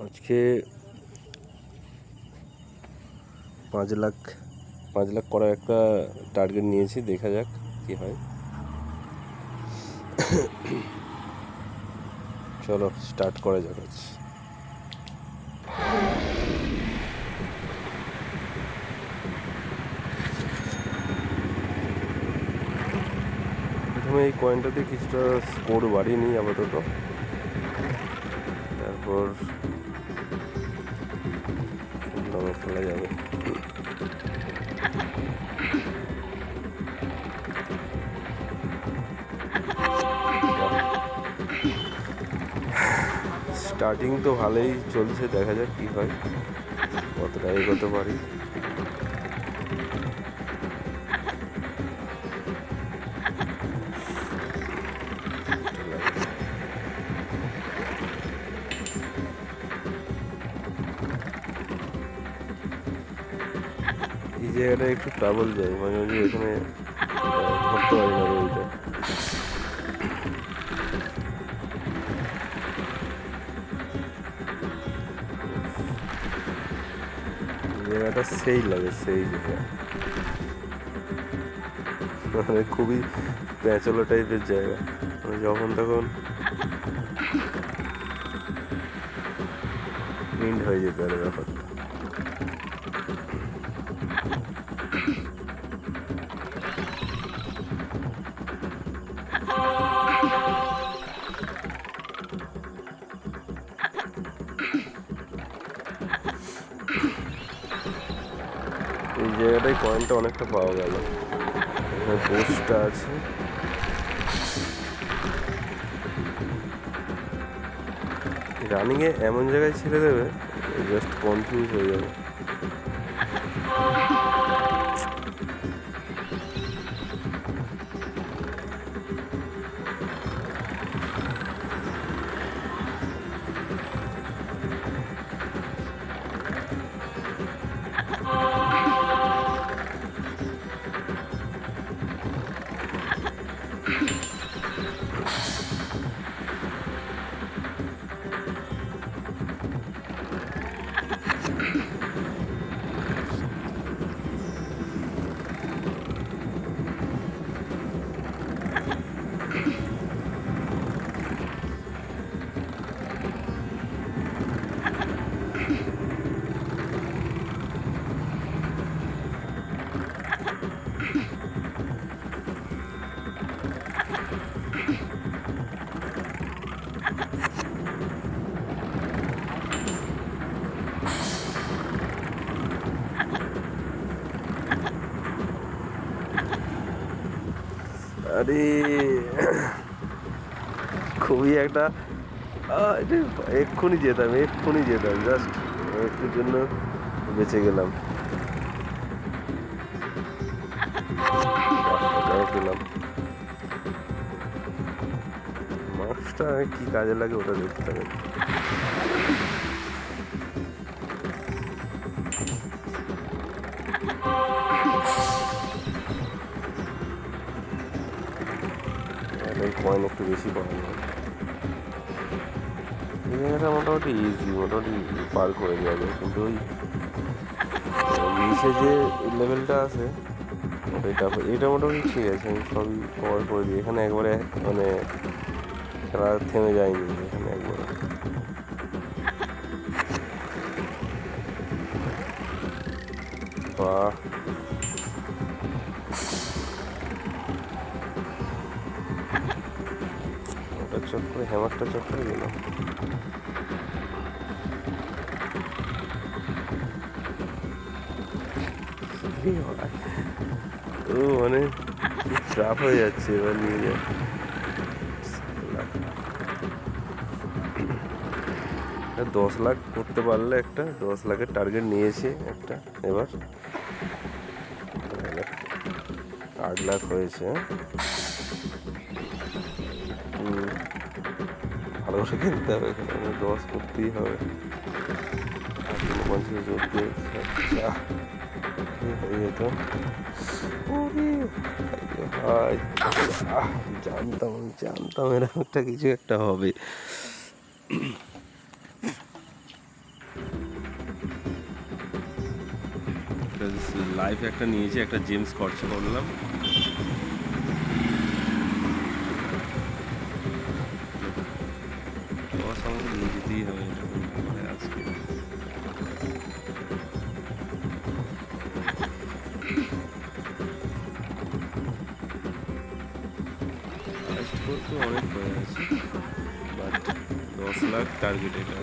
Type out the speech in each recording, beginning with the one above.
আজকে 5 লাখ করার একটা টার্গেট নিয়েছি, দেখা যাক কি হয়। চলো স্টার্ট করা যাক। প্রথমে এই কয়েনটাতে কিছুটা স্কোর বাড়িয়ে নিই আপাতত, তারপর নামে খেলা যাবে। স্টার্টিং তো ভালোই চলছে, দেখা যাক কি হয়, কতটা এগোতে পারি। এই জায়গাটা একটু ট্রাবল যায়, মাঝে মাঝে এখানে ধরতে পারি না ওইটা। জায়গাটা সেই লাগে, সেই জায়গা মানে খুবই প্যাঁচলো টাইপের জায়গা, মানে যখন তখন মিন্ড হয়ে যেতে পারে ব্যাপারটা। এই জায়গাটায় কয়েনটা অনেকটা পাওয়া গেল, এখানে পোস্টটা আছে। রানিংয়ে এমন জায়গায় ছেড়ে দেবে জাস্ট কনফিউজ হয়ে যাবে। আরে খুবই একটা এক্ষুনি যেতাম, জাস্ট একটুর জন্য বেঁচে গেলাম। পেলাম মাছটা কি কাজে লাগে ওটা দেখতে হবে। কয়েন একটু বেশি পাওয়া যায়, এই জায়গাটা মোটামুটি ইজি, পার করে দেওয়া যায়, কিন্তু ওই নিচে যে লেভেলটা আছে এটা মোটামুটি ঠিক আছে, আমি সবই কভার করে দিই। এখানে একবারে মানে খেলা থেমে যায়নি, এখানে একবারে বাহ। ওটা চট করে হ্যামারটা চট করে গেল। ও মানে ট্রাপ হয়ে যাচ্ছে এবার নিয়ে যায়। 10 লাখ করতে পারলে একটা 10 লাখের টার্গেট নিয়েছি একটা, এবার 8 লাখ হয়েছে। ভালো করে কিনতে হবে, এখানে 10 করতেই হবে। 50 যোগ দিয়ে হয়ে যেত। জানতাম এরকম একটা কিছু একটা হবে। একটা লাইফ একটা নিয়েছি, একটা জেমস খরচা করলাম। বস আমাকে নিয়ে যেতেই হবে আজকে। ফার্স্ট করতে অনেক হয়ে আছে, বাট 10 লাখ টার্গেট এটা।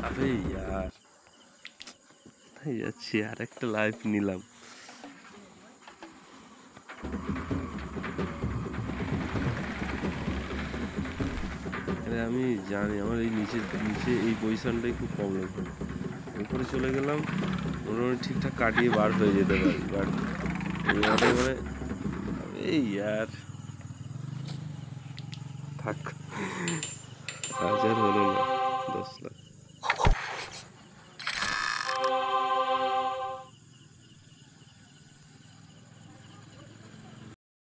আরে यार তাই যাচ্ছি, আর একটা লাইফ নিলাম। আমি জানি আমার এই নিচে নিচে এই পজিশনটাই খুব প্রবলেম হয়। উপরে চলে গেলাম মোটামুটি ঠিকঠাক কাটিয়ে বার হয়ে যেতে পারি, বাট মানে এই আর থাক, কাজ আর হলো না।